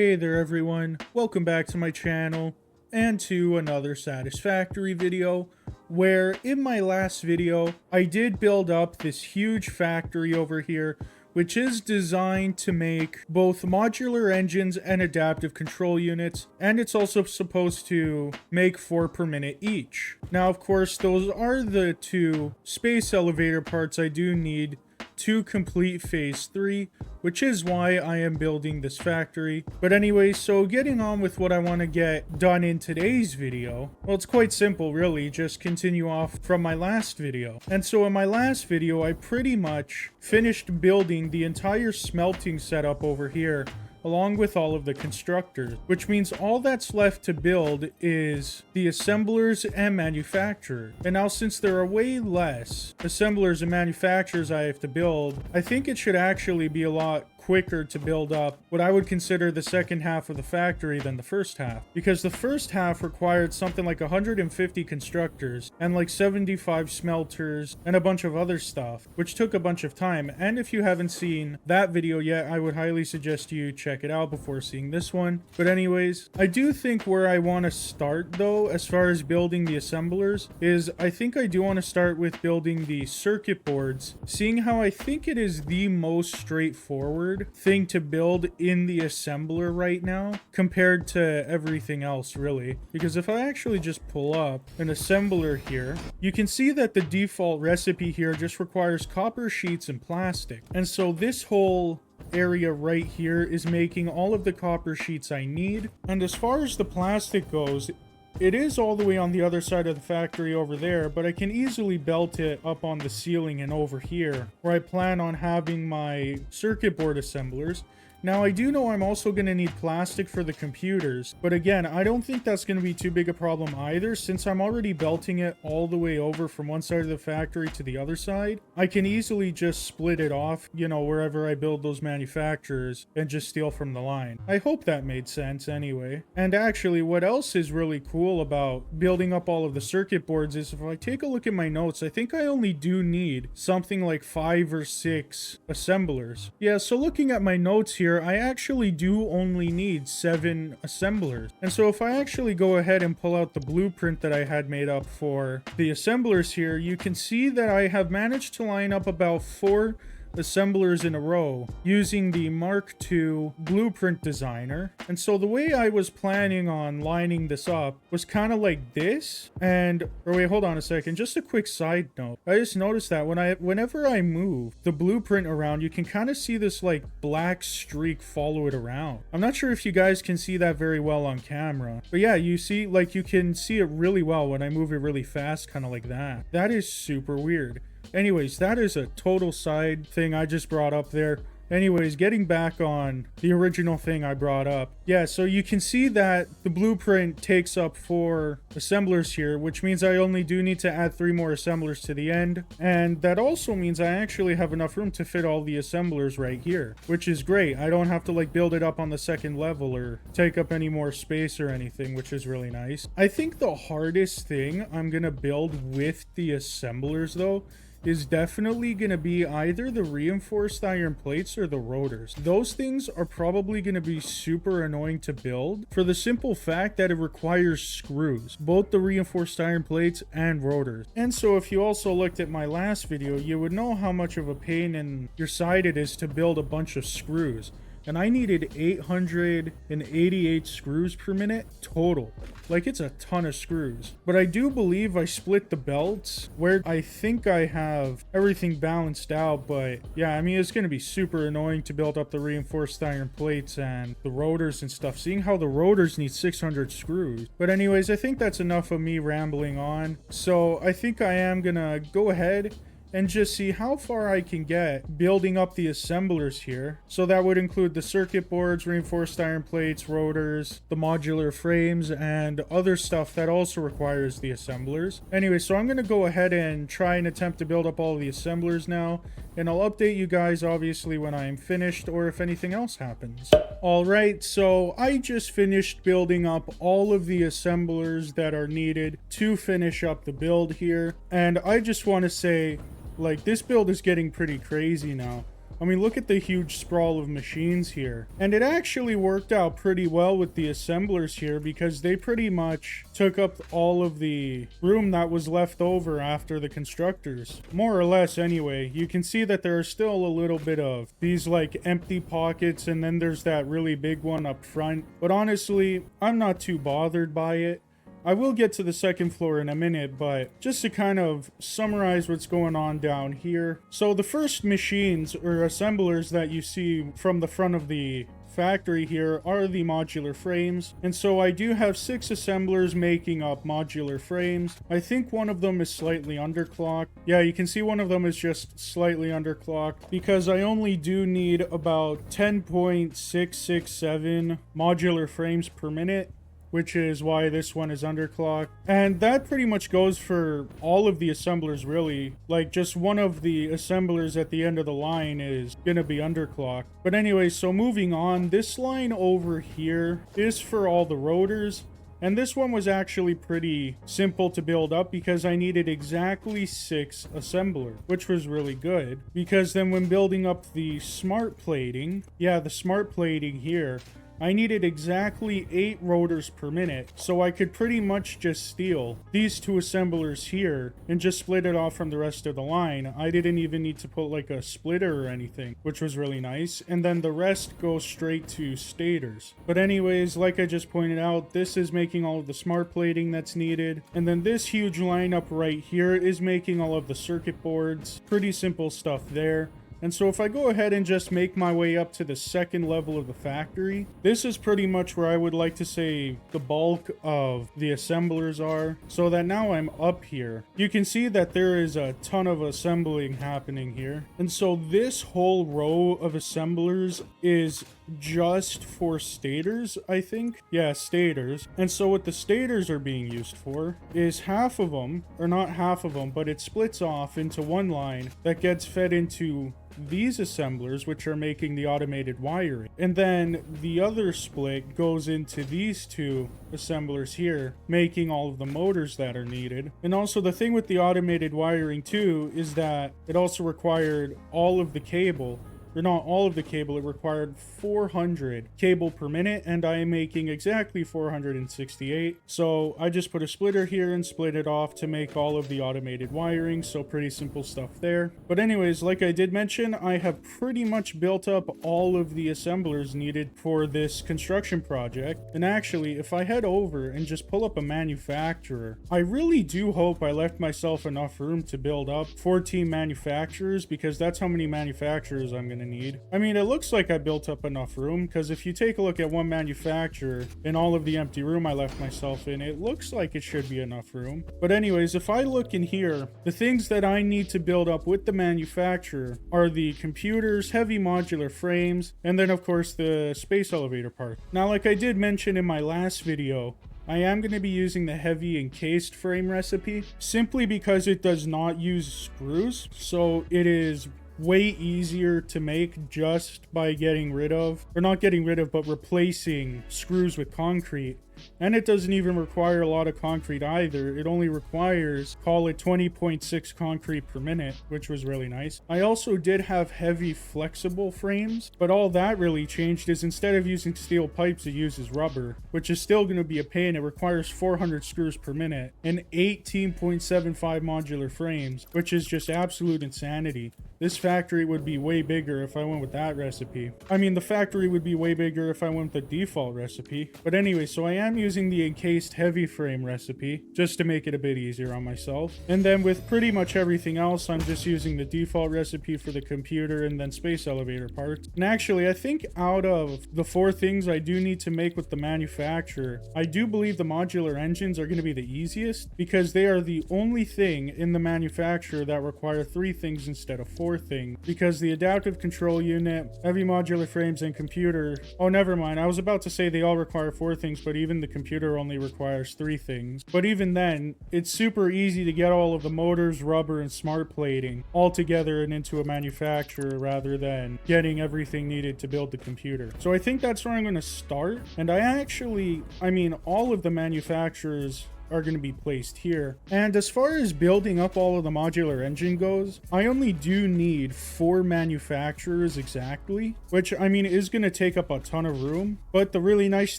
Hey there everyone, welcome back to my channel and to another Satisfactory video, where in my last video I did build up this huge factory over here which is designed to make both modular engines and adaptive control units, and it's also supposed to make 4 per minute each. Now of course those are the two space elevator parts I do need to complete phase 3, which is why I am building this factory. But anyway, so getting on with what I want to get done in today's video, well, it's quite simple really, just continue off from my last video. And so in my last video, I pretty much finished building the entire smelting setup over here, along with all of the constructors, which means all that's left to build is the assemblers and manufacturers. And now since there are way less assemblers and manufacturers I have to build, I think it should actually be a lot quicker to build up what I would consider the second half of the factory than the first half, because the first half required something like 150 constructors and like 75 smelters and a bunch of other stuff, which took a bunch of time. And if you haven't seen that video yet, I would highly suggest you check it out before seeing this one. But anyways, I do think where I want to start though, as far as building the assemblers, is I think I do want to start with building the circuit boards, seeing how I think it is the most straightforward thing to build in the assembler right now compared to everything else really. Because if I actually just pull up an assembler here, you can see that the default recipe here just requires copper sheets and plastic. And so this whole area right here is making all of the copper sheets I need. And as far as the plastic goes, it is all the way on the other side of the factory over there, but I can easily belt it up on the ceiling and over here, where I plan on having my circuit board assemblers. Now, I do know I'm also going to need plastic for the computers, but again, I don't think that's going to be too big a problem either, since I'm already belting it all the way over from one side of the factory to the other side. I can easily just split it off, you know, wherever I build those manufacturers and just steal from the line. I hope that made sense anyway. And actually, what else is really cool about building up all of the circuit boards is if I take a look at my notes, I think I only do need something like 5 or 6 assemblers. Yeah, so looking at my notes here, I actually do only need 7 assemblers. And so if I actually go ahead and pull out the blueprint that I had made up for the assemblers here, you can see that I have managed to line up about 4 assemblers in a row using the Mark II blueprint designer. And so the way I was planning on lining this up was kind of like this. And or wait, hold on a second, just a quick side note. I just noticed that whenever I move the blueprint around, you can kind of see this like black streak follow it around. I'm not sure if you guys can see that very well on camera, but yeah, you see, like, you can see it really well when I move it really fast, kind of like that. That is super weird. Anyways, that is a total side thing I just brought up there. Anyways, getting back on the original thing I brought up. Yeah, so you can see that the blueprint takes up 4 assemblers here, which means I only do need to add 3 more assemblers to the end. And that also means I actually have enough room to fit all the assemblers right here, which is great. I don't have to like build it up on the second level or take up any more space or anything, which is really nice. I think the hardest thing I'm gonna build with the assemblers though is definitely going to be either the reinforced iron plates or the rotors. Those things are probably going to be super annoying to build for the simple fact that it requires screws, both the reinforced iron plates and rotors. And so if you also looked at my last video, you would know how much of a pain in your side it is to build a bunch of screws. And I needed 888 screws per minute total. Like, it's a ton of screws. But I do believe I split the belts where I think I have everything balanced out. But yeah, I mean, it's going to be super annoying to build up the reinforced iron plates and the rotors and stuff, seeing how the rotors need 600 screws. But anyways, I think that's enough of me rambling on. So I think I am going to go ahead and just see how far I can get building up the assemblers here. So that would include the circuit boards, reinforced iron plates, rotors, the modular frames, and other stuff that also requires the assemblers. Anyway, so I'm going to go ahead and try and attempt to build up all the assemblers now, and I'll update you guys obviously when I'm finished or if anything else happens. Alright, so I just finished building up all of the assemblers that are needed to finish up the build here, and I just want to say, like, this build is getting pretty crazy now. I mean, look at the huge sprawl of machines here. And it actually worked out pretty well with the assemblers here because they pretty much took up all of the room that was left over after the constructors. More or less anyway. You can see that there are still a little bit of these like empty pockets, and then there's that really big one up front. But honestly, I'm not too bothered by it. I will get to the second floor in a minute, but just to kind of summarize what's going on down here. So the first machines or assemblers that you see from the front of the factory here are the modular frames, and so I do have 6 assemblers making up modular frames. I think one of them is slightly underclocked. Yeah, you can see one of them is just slightly underclocked because I only do need about 10.667 modular frames per minute, which is why this one is underclocked. And that pretty much goes for all of the assemblers, really. Like, just one of the assemblers at the end of the line is gonna be underclocked. But anyway, so moving on, this line over here is for all the rotors. And this one was actually pretty simple to build up because I needed exactly 6 assemblers, which was really good. Because then when building up the smart plating, yeah, the smart plating here, I needed exactly 8 rotors per minute, so I could pretty much just steal these 2 assemblers here and just split it off from the rest of the line. I didn't even need to put like a splitter or anything, which was really nice. And then the rest goes straight to stators. But anyways, like I just pointed out, this is making all of the smart plating that's needed. And then this huge lineup right here is making all of the circuit boards. Pretty simple stuff there. And so if I go ahead and just make my way up to the second level of the factory, this is pretty much where I would like to say the bulk of the assemblers are. So that now I'm up here, you can see that there is a ton of assembling happening here. And so this whole row of assemblers is just for stators, I think. Yeah, stators. And so what the stators are being used for is half of them, or not half of them, but it splits off into one line that gets fed into these assemblers, which are making the automated wiring. And then the other split goes into these 2 assemblers here, making all of the motors that are needed. And also the thing with the automated wiring too is that it also required all of the cable. Or not all of the cable, it required 400 cable per minute, and I am making exactly 468. So I just put a splitter here and split it off to make all of the automated wiring, so pretty simple stuff there. But anyways, like I did mention, I have pretty much built up all of the assemblers needed for this construction project. And actually, if I head over and just pull up a manufacturer, I really do hope I left myself enough room to build up 14 manufacturers, because that's how many manufacturers I'm going to need. I mean, it looks like I built up enough room, because if you take a look at one manufacturer and all of the empty room I left myself in, it looks like it should be enough room. But anyways, if I look in here, the things that I need to build up with the manufacturer are the computers, heavy modular frames, and then of course the space elevator part. Now, like I did mention in my last video, I am going to be using the heavy encased frame recipe simply because it does not use screws, so it is way easier to make just by getting rid of, or not getting rid of, but replacing screws with concrete. And it doesn't even require a lot of concrete either. It only requires, call it 20.6 concrete per minute, which was really nice. I also did have heavy flexible frames, but all that really changed is instead of using steel pipes, it uses rubber, which is still going to be a pain. It requires 400 screws per minute and 18.75 modular frames, which is just absolute insanity. This factory would be way bigger if I went with that recipe. I mean, the factory would be way bigger if I went with the default recipe. But anyway, so I am using the encased heavy frame recipe just to make it a bit easier on myself. And then with pretty much everything else, I'm just using the default recipe for the computer and then space elevator parts. And actually, I think out of the 4 things I do need to make with the manufacturer, I do believe the modular engines are going to be the easiest because they are the only thing in the manufacturer that require 3 things instead of 4 things. Because the adaptive control unit, heavy modular frames, and computer, oh, never mind. I was about to say they all require 4 things, but even the computer only requires 3 things. But even then, it's super easy to get all of the motors, rubber, and smart plating all together and into a manufacturer rather than getting everything needed to build the computer. So I think that's where I'm going to start. And I mean, all of the manufacturers are going to be placed here. And as far as building up all of the modular engine goes, I only do need 4 manufacturers exactly, which I mean is going to take up a ton of room. But the really nice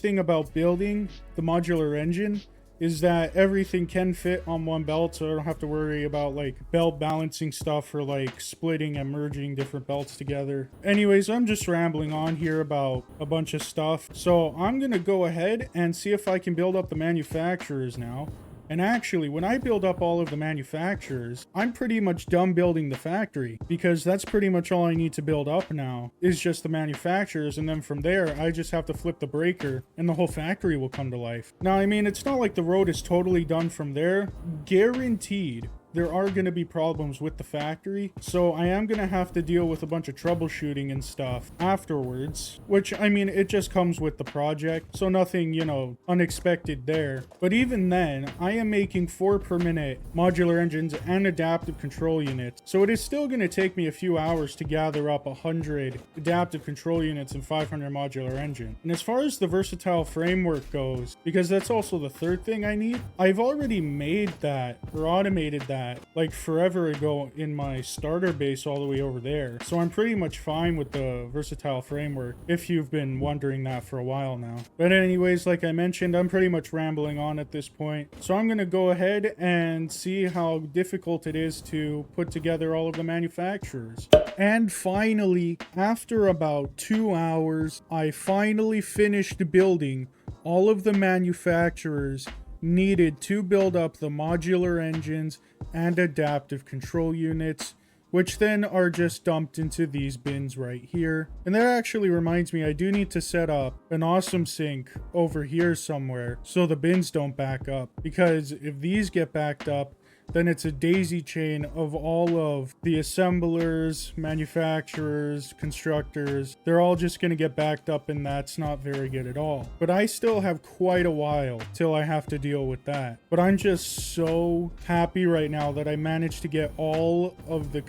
thing about building the modular engine is that everything can fit on one belt, so I don't have to worry about like belt balancing stuff or like splitting and merging different belts together. Anyways, I'm just rambling on here about a bunch of stuff, so I'm gonna go ahead and see if I can build up the manufacturers now. And actually, when I build up all of the manufacturers, I'm pretty much done building the factory, because that's pretty much all I need to build up now is just the manufacturers. And then from there, I just have to flip the breaker and the whole factory will come to life. Now, I mean, it's not like the road is totally done from there. Guaranteed, there are going to be problems with the factory, so I am going to have to deal with a bunch of troubleshooting and stuff afterwards, which, I mean, it just comes with the project, so nothing, you know, unexpected there. But even then, I am making 4 permanent modular engines and adaptive control units, so it is still going to take me a few hours to gather up 100 adaptive control units and 500 modular engine. And as far as the versatile framework goes, because that's also the third thing I need, I've already made that, or automated that, like forever ago in my starter base all the way over there. So I'm pretty much fine with the versatile framework, if you've been wondering that for a while now. But anyways, like I mentioned, I'm pretty much rambling on at this point. So I'm going to go ahead and see how difficult it is to put together all of the manufacturers. And finally, after about 2 hours, I finally finished building all of the manufacturers needed to build up the modular engines and adaptive control units, which then are just dumped into these bins right here. And that actually reminds me, I do need to set up an awesome sink over here somewhere so the bins don't back up, because if these get backed up, then it's a daisy chain of all of the assemblers, manufacturers, constructors. They're all just going to get backed up, and that's not very good at all. But I still have quite a while till I have to deal with that. But I'm just so happy right now that I managed to get all of the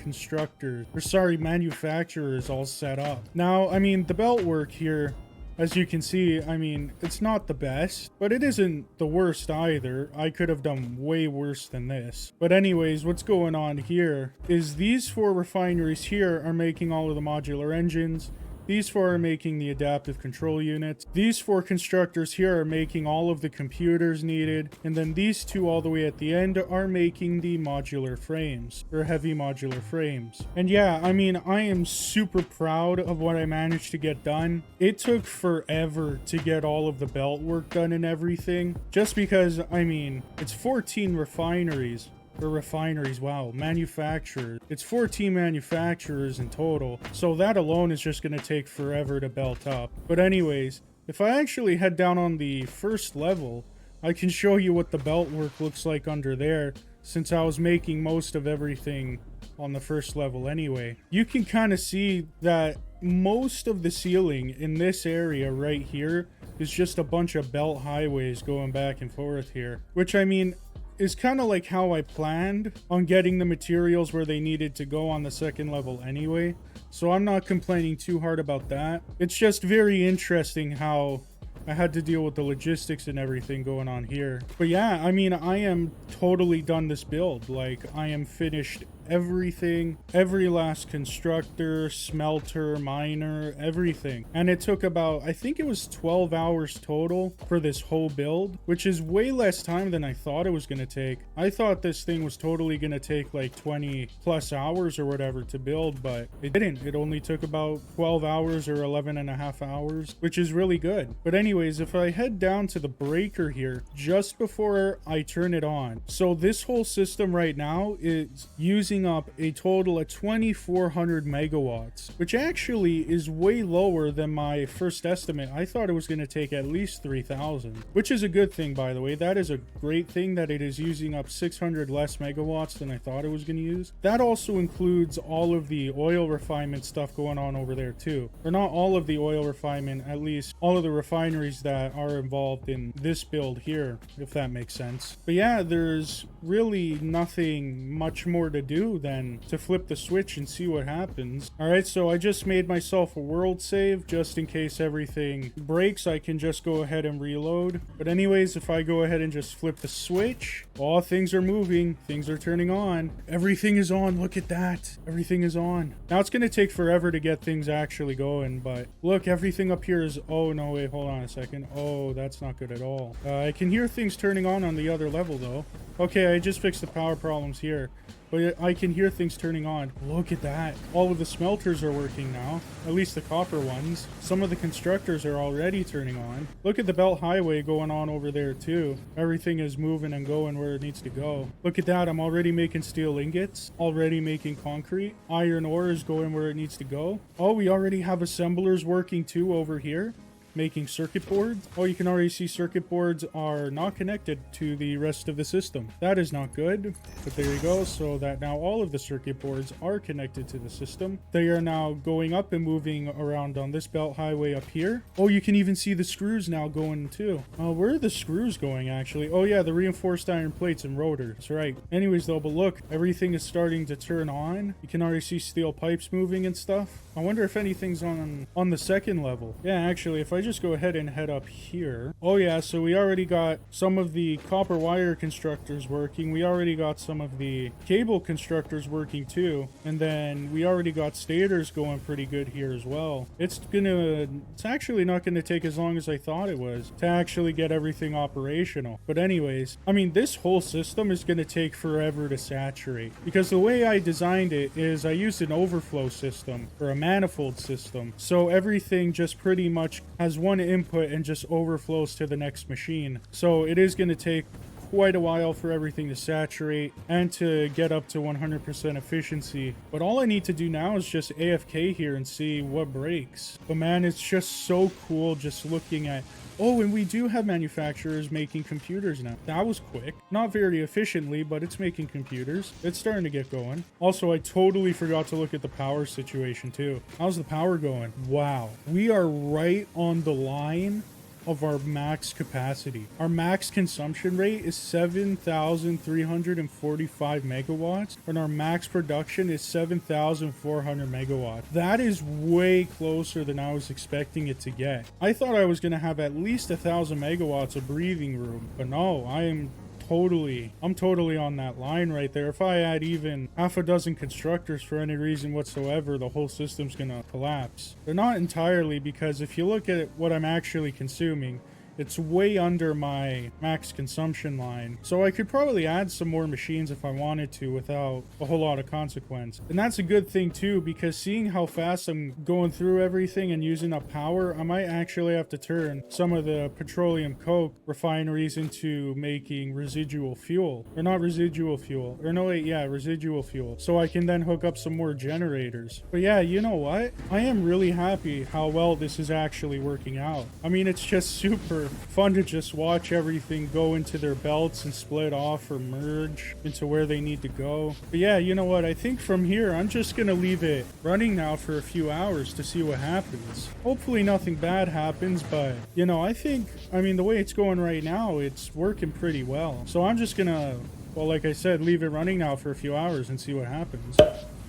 manufacturers all set up. Now, I mean, the belt work here, as you can see, I mean, it's not the best, but it isn't the worst either. I could have done way worse than this. But anyways, what's going on here is these 4 refineries here are making all of the modular engines. These 4 are making the adaptive control units. These 4 constructors here are making all of the computers needed. And then these 2 all the way at the end are making the modular frames, or heavy modular frames. And yeah, I mean, I am super proud of what I managed to get done. It took forever to get all of the belt work done and everything, just because, I mean, it's 14 refineries. Wow, manufacturers. It's 14 manufacturers in total, so that alone is just going to take forever to belt up. But anyways, if I actually head down on the first level, I can show you what the belt work looks like under there, since I was making most of everything on the first level anyway. You can kind of see that most of the ceiling in this area right here is just a bunch of belt highways going back and forth here, which, I mean, is kind of like how I planned on getting the materials where they needed to go on the second level anyway. So I'm not complaining too hard about that. It's just very interesting how I had to deal with the logistics and everything going on here. But yeah, I mean, I am totally done this build. Like, I am finished everything, every last constructor, smelter, miner, everything. And it took about, I think it was 12 hours total for this whole build, which is way less time than I thought it was going to take. I thought this thing was totally going to take like 20 plus hours or whatever to build, but it didn't. It only took about 12 hours or 11 and a half hours, which is really good. But anyways, if I head down to the breaker here just before I turn it on, so this whole system right now is using up a total of 2,400 megawatts, which actually is way lower than my first estimate. I thought it was going to take at least 3,000, which is a good thing, by the way. That is a great thing that it is using up 600 less megawatts than I thought it was going to use. That also includes all of the oil refinement stuff going on over there too. Or not all of the oil refinement, at least all of the refineries that are involved in this build here, if that makes sense. But yeah, there's really nothing much more to do do than to flip the switch and see what happens. All right, so I just made myself a world save just in case everything breaks. I can just go ahead and reload. But anyways, if I go ahead and just flip the switch, all things are moving. Things are turning on. Everything is on. Look at that. Everything is on. Now it's going to take forever to get things actually going, but look, everything up here is... Oh, no, wait, hold on a second. Oh, that's not good at all. I can hear things turning on the other level, though. Okay, I just fixed the power problems here. But I can hear things turning on. Look at that. All of the smelters are working now. At least the copper ones. Some of the constructors are already turning on. Look at the belt highway going on over there too. Everything is moving and going where it needs to go. Look at that. I'm already making steel ingots. Already making concrete. Iron ore is going where it needs to go. Oh, we already have assemblers working too over here. Making circuit boards. Oh, you can already see circuit boards are not connected to the rest of the system. That is not good, but there you go. So that now all of the circuit boards are connected to the system. They are now going up and moving around on this belt highway up here. Oh, you can even see the screws now going too. Where are the screws going actually? Oh yeah, the reinforced iron plates and rotors. That's right. Anyways though, but look, everything is starting to turn on. You can already see steel pipes moving and stuff. I wonder if anything's on the second level. Yeah, actually, if I just go ahead and head up here. Oh yeah, so we already got some of the copper wire constructors working. We already got some of the cable constructors working too. And then we already got stators going pretty good here as well. It's actually not gonna take as long as I thought it was to actually get everything operational. But anyways, I mean, this whole system is gonna take forever to saturate because the way I designed it is I used an overflow system or a manifold system. So everything just pretty much has one input and just overflows to the next machine. So it is going to take quite a while for everything to saturate and to get up to 100% efficiency. But all I need to do now is just AFK here and see what breaks. But man, it's just so cool just looking at... Oh, and we do have manufacturers making computers now. That was quick. Not very efficiently, but it's making computers. It's starting to get going. Also, I totally forgot to look at the power situation too. How's the power going? Wow. We are right on the line of our max capacity. Our max consumption rate is 7,345 megawatts, and our max production is 7,400 megawatts. That is way closer than I was expecting it to get. I thought I was going to have at least 1,000 megawatts of breathing room, but no, I'm totally on that line right there. If I add even half a dozen constructors for any reason whatsoever, the whole system's gonna collapse. But not entirely, because if you look at what I'm actually consuming, it's way under my max consumption line. So I could probably add some more machines if I wanted to without a whole lot of consequence. And that's a good thing too, because seeing how fast I'm going through everything and using up power, I might actually have to turn some of the petroleum coke refineries into making residual fuel. Or not residual fuel. Or no, wait, yeah, residual fuel. So I can then hook up some more generators. But yeah, you know what? I am really happy how well this is actually working out. I mean, it's just super fun to just watch everything go into their belts and split off or merge into where they need to go. But yeah, you know what? I think from here, I'm just going to leave it running now for a few hours to see what happens. Hopefully nothing bad happens, but you know, I mean, the way it's going right now, it's working pretty well. So I'm just going to, well, like I said, leave it running now for a few hours and see what happens.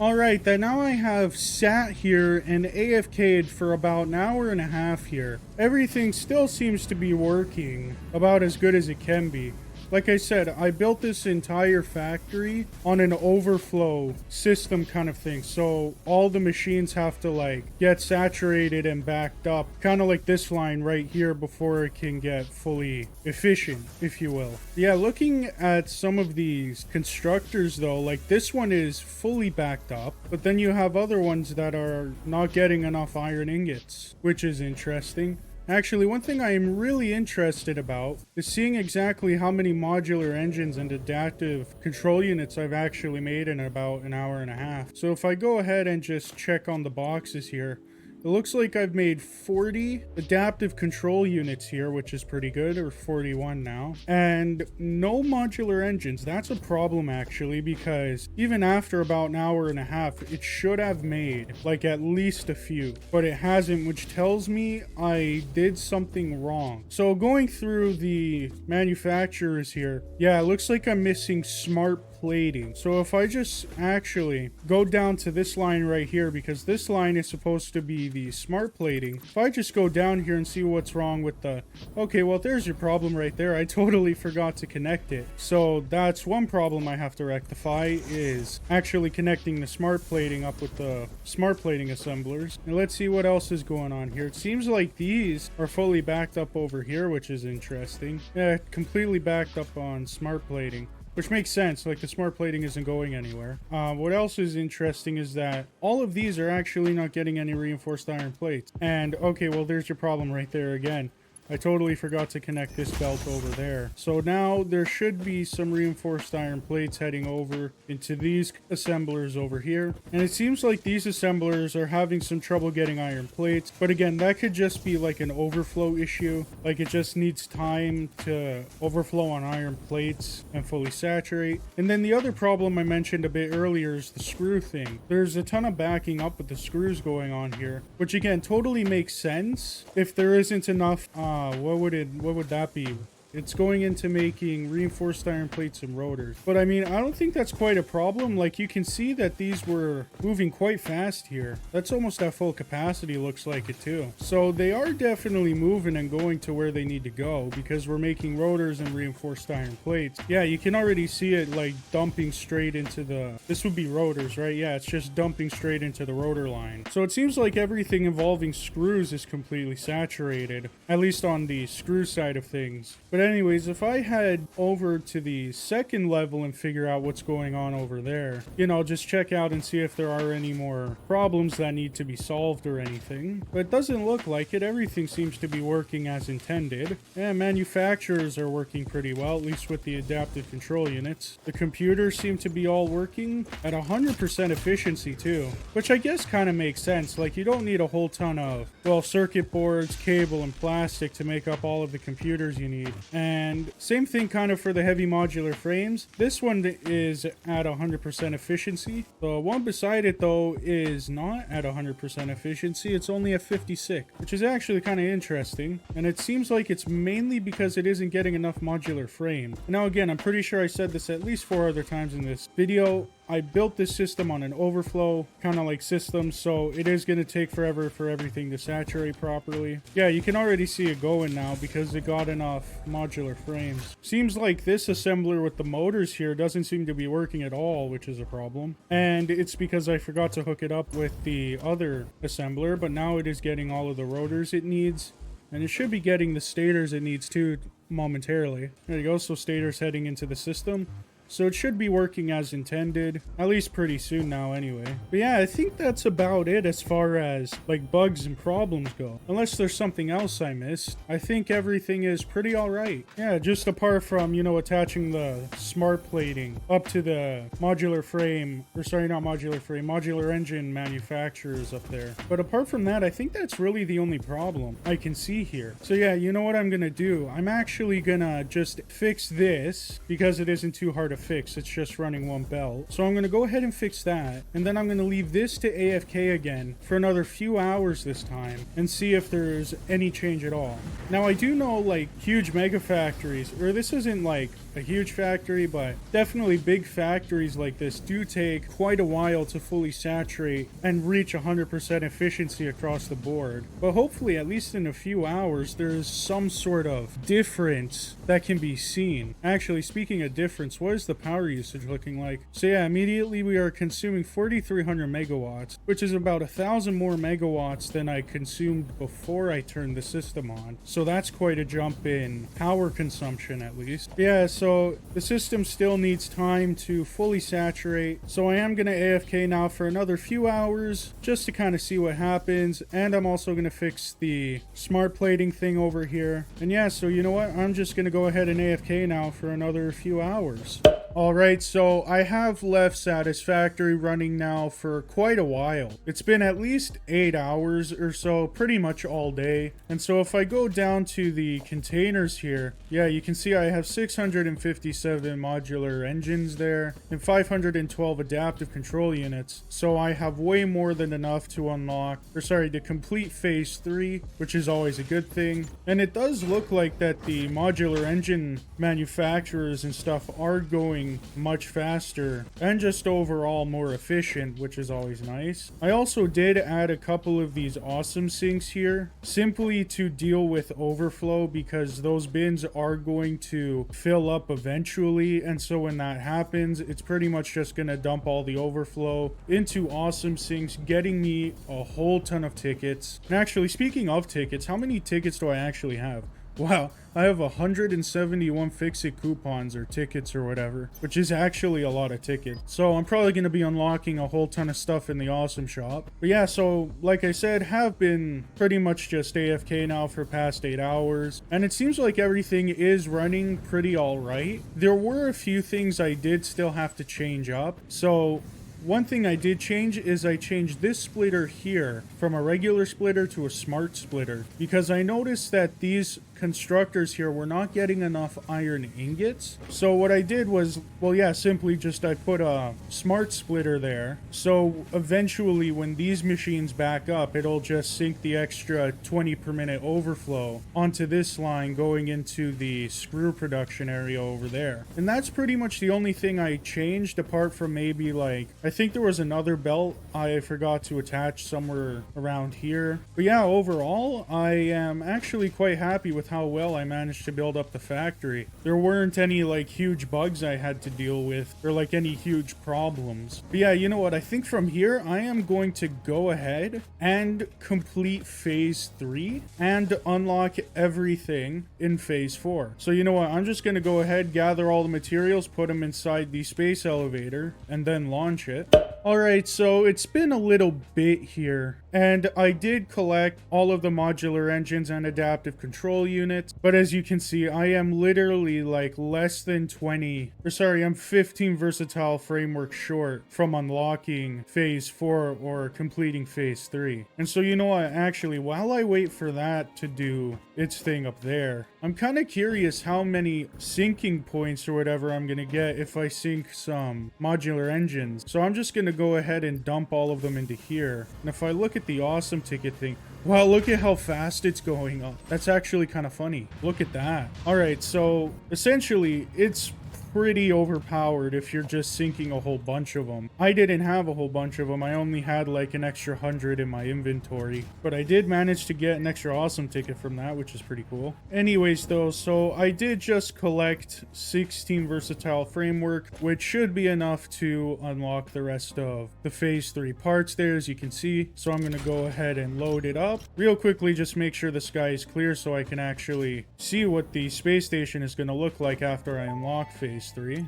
Alright, then now I have sat here and AFK'd for about an hour and a half here. Everything still seems to be working about as good as it can be. Like I said, I built this entire factory on an overflow system kind of thing. So all the machines have to like get saturated and backed up, kind of like this line right here before it can get fully efficient, if you will. Yeah, looking at some of these constructors though, like this one is fully backed up, but then you have other ones that are not getting enough iron ingots, which is interesting. Actually, one thing I am really interested about is seeing exactly how many modular engines and adaptive control units I've actually made in about an hour and a half. So if I go ahead and just check on the boxes here, it looks like I've made 40 adaptive control units here, which is pretty good, or 41 now. And no modular engines. That's a problem actually, because even after about an hour and a half, it should have made like at least a few, but it hasn't, which tells me I did something wrong. So going through the manufacturers here, yeah, it looks like I'm missing smart plating. So if I just actually go down to this line right here, because this line is supposed to be the smart plating. If I just go down here and see what's wrong with the... Okay, well, there's your problem right there. I totally forgot to connect it. So that's one problem I have to rectify, is actually connecting the smart plating up with the smart plating assemblers. And let's see what else is going on here. It seems like these are fully backed up over here, which is interesting. Yeah, completely backed up on smart plating. Which makes sense, like the smart plating isn't going anywhere. What else is interesting is that all of these are actually not getting any reinforced iron plates. And okay, well, there's your problem right there again. I totally forgot to connect this belt over there. So now there should be some reinforced iron plates heading over into these assemblers over here. And it seems like these assemblers are having some trouble getting iron plates. But again, that could just be like an overflow issue. Like it just needs time to overflow on iron plates and fully saturate. And then the other problem I mentioned a bit earlier is the screw thing. There's a ton of backing up with the screws going on here, which again totally makes sense if there isn't enough what would that be? It's going into making reinforced iron plates and rotors. But I mean, I don't think that's quite a problem. Like you can see that these were moving quite fast here. That's almost at full capacity, looks like it too. So they are definitely moving and going to where they need to go, because we're making rotors and reinforced iron plates. Yeah, you can already see it like dumping straight into the... This would be rotors, right? Yeah, it's just dumping straight into the rotor line. So it seems like everything involving screws is completely saturated, at least on the screw side of things. But anyways, if I head over to the second level and figure out what's going on over there, you know, just check out and see if there are any more problems that need to be solved or anything. But it doesn't look like it. Everything seems to be working as intended. And manufacturers are working pretty well, at least with the adaptive control units. The computers seem to be all working at 100% efficiency too, which I guess kind of makes sense. Like you don't need a whole ton of, well, circuit boards, cable, and plastic to make up all of the computers you need. And same thing kind of for the heavy modular frames. This one is at 100% efficiency. The one beside it though is not at 100% efficiency. It's only at 56, which is actually kind of interesting. And it seems like it's mainly because it isn't getting enough modular frame. Now again, I'm pretty sure I said this at least 4 other times in this video. I built this system on an overflow kind of like system, so it is going to take forever for everything to saturate properly. Yeah, you can already see it going now because it got enough modular frames. Seems like this assembler with the motors here doesn't seem to be working at all, which is a problem. And it's because I forgot to hook it up with the other assembler, but now it is getting all of the rotors it needs. And it should be getting the stators it needs too momentarily. There you go, so stators heading into the system. So it should be working as intended, at least pretty soon now anyway. But yeah, I think that's about it as far as like bugs and problems go. Unless there's something else I missed, I think everything is pretty alright. Yeah, just apart from, you know, attaching the smart plating up to the modular frame, or sorry, not modular frame, modular engine manufacturers up there. But apart from that, I think that's really the only problem I can see here. So yeah, you know what I'm gonna do? I'm actually gonna just fix this because it isn't too hard to fix. It's just running one belt. So I'm going to go ahead and fix that, and then I'm going to leave this to AFK again for another few hours this time and see if there's any change at all. Now I do know like huge mega factories, or this isn't like a huge factory, but definitely big factories like this do take quite a while to fully saturate and reach 100% efficiency across the board. But hopefully at least in a few hours there's some sort of difference that can be seen. Actually, speaking of difference, what is the power usage looking like? So yeah, immediately we are consuming 4,300 megawatts, which is about 1,000 more megawatts than I consumed before I turned the system on. So that's quite a jump in power consumption at least. Yeah, so the system still needs time to fully saturate. So I am going to AFK now for another few hours just to kind of see what happens. And I'm also going to fix the smart plating thing over here. And yeah, so you know what? I'm just going to go ahead and AFK now for another few hours. Alright, so I have left Satisfactory running now for quite a while. It's been at least 8 hours or so, pretty much all day. And so if I go down to the containers here, yeah, you can see I have 657 modular engines there and 512 adaptive control units. So I have way more than enough to unlock, or sorry, to complete phase 3, which is always a good thing. And it does look like that the modular engine manufacturers and stuff are going going much faster and just overall more efficient, which is always nice. I also did add a couple of these awesome sinks here simply to deal with overflow, because those bins are going to fill up eventually, and so when that happens, it's pretty much just going to dump all the overflow into awesome sinks, getting me a whole ton of tickets. And actually, speaking of tickets, how many tickets do I actually have? Wow, I have 171 Fix-It coupons or tickets or whatever, which is actually a lot of tickets. So I'm probably going to be unlocking a whole ton of stuff in the awesome shop. But yeah, so like I said, have been pretty much just AFK now for past 8 hours. And it seems like everything is running pretty alright. There were a few things I did still have to change up. So one thing I did change is I changed this splitter here from a regular splitter to a smart splitter, because I noticed that these constructors here were not getting enough iron ingots. So what I did was, well, yeah, simply just I put a smart splitter there. So eventually when these machines back up, it'll just sink the extra 20 per minute overflow onto this line going into the screw production area over there. And that's pretty much the only thing I changed, apart from maybe like, I think there was another belt I forgot to attach somewhere around here. But yeah, overall, I am actually quite happy with how well I managed to build up the factory. There weren't any like huge bugs I had to deal with, or like any huge problems. But yeah, you know what? I think from here, I am going to go ahead and complete phase 3 and unlock everything in phase 4. So you know what? I'm just going to go ahead, gather all the materials, put them inside the space elevator, and then launch it. Alright, so it's been a little bit here, and I did collect all of the modular engines and adaptive control units, but as you can see, I am literally like less than 20, or sorry, I'm 15 versatile framework short from unlocking phase 4 or completing phase 3. And so you know what, actually, while I wait for that to do its thing up there, I'm kind of curious how many sinking points or whatever I'm going to get if I sink some modular engines. So I'm just going to go ahead and dump all of them into here. And if I look at the awesome ticket thing, wow, look at how fast it's going up. That's actually kind of funny. Look at that. All right, so essentially it's pretty overpowered if you're just sinking a whole bunch of them. I didn't have a whole bunch of them. I only had like an extra 100 in my inventory, but I did manage to get an extra awesome ticket from that, which is pretty cool. Anyways though, so I did just collect 16 versatile framework, which should be enough to unlock the rest of the phase 3 parts there, as you can see. So I'm going to go ahead and load it up real quickly, just make sure the sky is clear so I can actually see what the space station is going to look like after I unlock phase 3.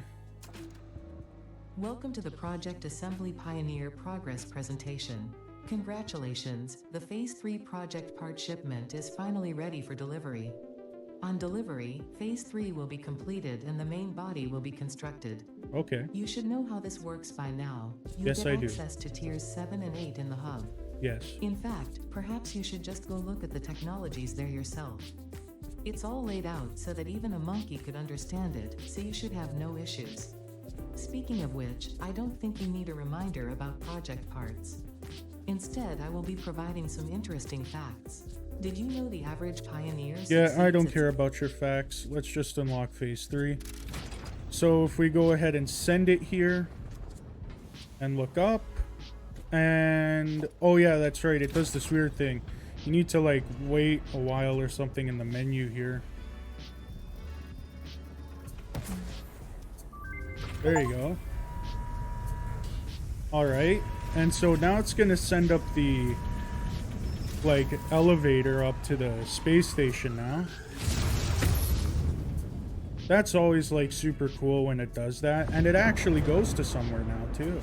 Welcome to the Project Assembly Pioneer Progress presentation. Congratulations, the Phase 3 project part shipment is finally ready for delivery. On delivery, Phase 3 will be completed and the main body will be constructed. Okay. You should know how this works by now. You Yes, get I do. access to tiers 7 and 8 in the hub. Yes. In fact, perhaps you should just go look at the technologies there yourself. It's all laid out so that even a monkey could understand it, so you should have no issues. Speaking of which, I don't think you need a reminder about project parts. Instead, I will be providing some interesting facts. Did you know the average pioneer? Yeah, I don't care about your facts. Let's just unlock phase 3. So if we go ahead and send it here and look up, and oh yeah, that's right, it does this weird thing. You need to like wait a while or something in the menu here. There you go. Alright, and so now it's gonna send up the like elevator up to the space station now. That's always like super cool when it does that, and it actually goes to somewhere now too.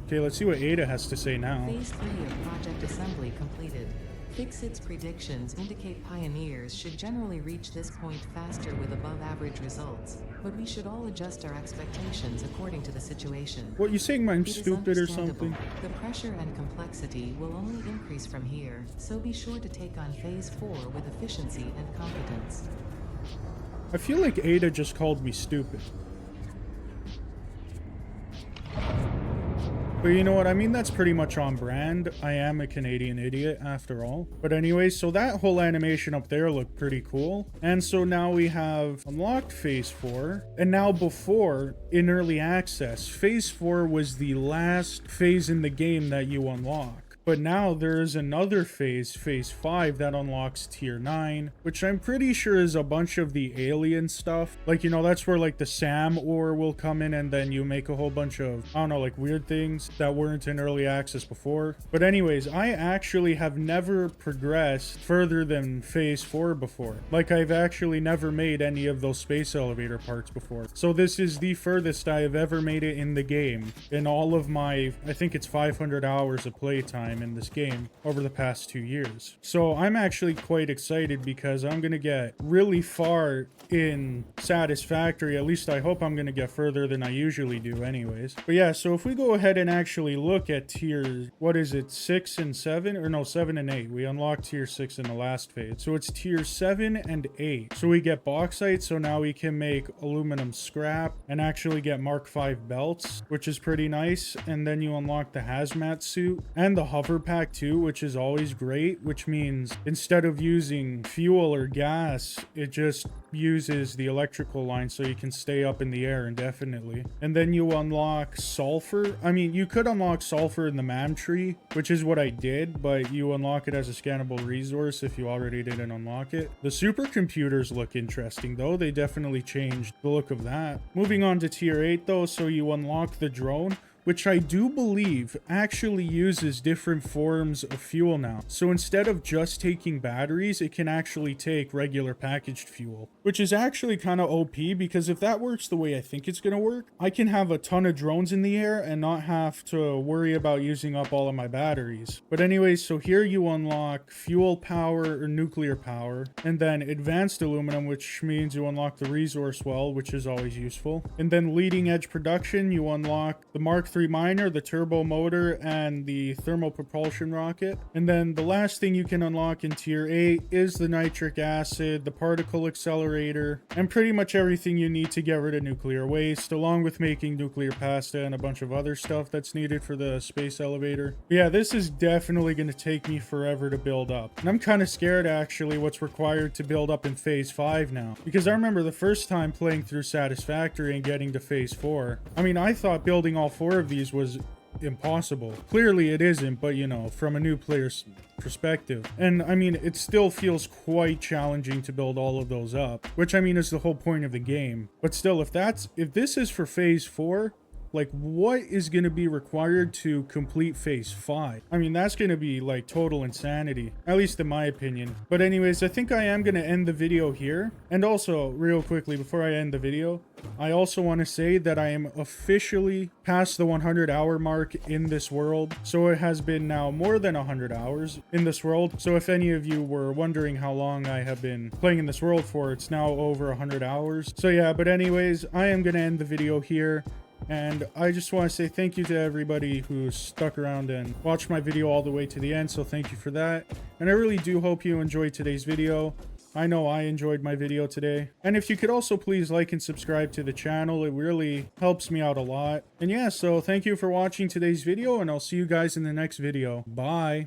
Okay, let's see what Ada has to say now. Phase 3 of Project Assembly completed. Fix-It's predictions indicate pioneers should generally reach this point faster with above-average results, but we should all adjust our expectations according to the situation. What, you saying I'm It is stupid or understandable. something? The pressure and complexity will only increase from here, so be sure to take on Phase 4 with efficiency and competence. I feel like Ada just called me stupid. But you know what? I mean, that's pretty much on brand. I am a Canadian idiot after all. But anyway, so that whole animation up there looked pretty cool. And so now we have unlocked Phase 4. And now before, in early access, Phase 4 was the last phase in the game that you unlock. But now there is another phase, Phase 5, that unlocks Tier 9, which I'm pretty sure is a bunch of the alien stuff. Like, you know, that's where, like, the SAM ore will come in, and then you make a whole bunch of, I don't know, like, weird things that weren't in early access before. But anyways, I actually have never progressed further than Phase 4 before. Like, I've actually never made any of those space elevator parts before. So this is the furthest I have ever made it in the game. In all of my, I think it's 500 hours of playtime in this game over the past 2 years. So I'm actually quite excited because I'm gonna get really far in Satisfactory. At least I hope I'm gonna get further than I usually do anyways. But yeah, so if we go ahead and actually look at tier, what is it, 6 and 7? Or no, 7 and 8. We unlocked tier 6 in the last phase. So it's tier 7 and 8. So we get bauxite, so now we can make aluminum scrap and actually get Mark 5 belts, which is pretty nice. And then you unlock the hazmat suit and the hover pack too, which is always great, which means instead of using fuel or gas, it just uses the electrical line so you can stay up in the air indefinitely. And then you unlock sulfur. I mean, you could unlock sulfur in the man tree, which is what I did, but you unlock it as a scannable resource if you already didn't unlock it. The supercomputers look interesting though. They definitely changed the look of that. Moving on to tier 8 though, so you unlock the drone, which I do believe actually uses different forms of fuel now. So instead of just taking batteries, it can actually take regular packaged fuel, which is actually kind of OP, because if that works the way I think it's going to work, I can have a ton of drones in the air and not have to worry about using up all of my batteries. But anyways, so here you unlock fuel power or nuclear power, and then advanced aluminum, which means you unlock the resource well, which is always useful. And then leading edge production, you unlock the Mark 3 miner, the turbo motor, and the thermal propulsion rocket. And then the last thing you can unlock in tier 8 is the nitric acid, the particle accelerator, and pretty much everything you need to get rid of nuclear waste, along with making nuclear pasta and a bunch of other stuff that's needed for the space elevator. But yeah, this is definitely going to take me forever to build up. And I'm kind of scared actually what's required to build up in Phase 5 now. Because I remember the first time playing through Satisfactory and getting to Phase 4. I mean, I thought building all 4 of these was impossible. Clearly it isn't, but you know, from a new player's perspective. And I mean, it still feels quite challenging to build all of those up, which I mean is the whole point of the game. But still, if this is for Phase 4, like, what is going to be required to complete Phase 5? I mean, that's going to be, like, total insanity. At least in my opinion. But anyways, I think I am going to end the video here. And also, real quickly, before I end the video, I also want to say that I am officially past the 100-hour mark in this world. So it has been now more than 100 hours in this world. So if any of you were wondering how long I have been playing in this world for, it's now over 100 hours. So yeah, but anyways, I am going to end the video here. And I just want to say thank you to everybody who stuck around and watched my video all the way to the end, so thank you for that. And I really do hope you enjoyed today's video. I know I enjoyed my video today. And if you could also please like and subscribe to the channel, it really helps me out a lot. And yeah, so thank you for watching today's video, and I'll see you guys in the next video. Bye!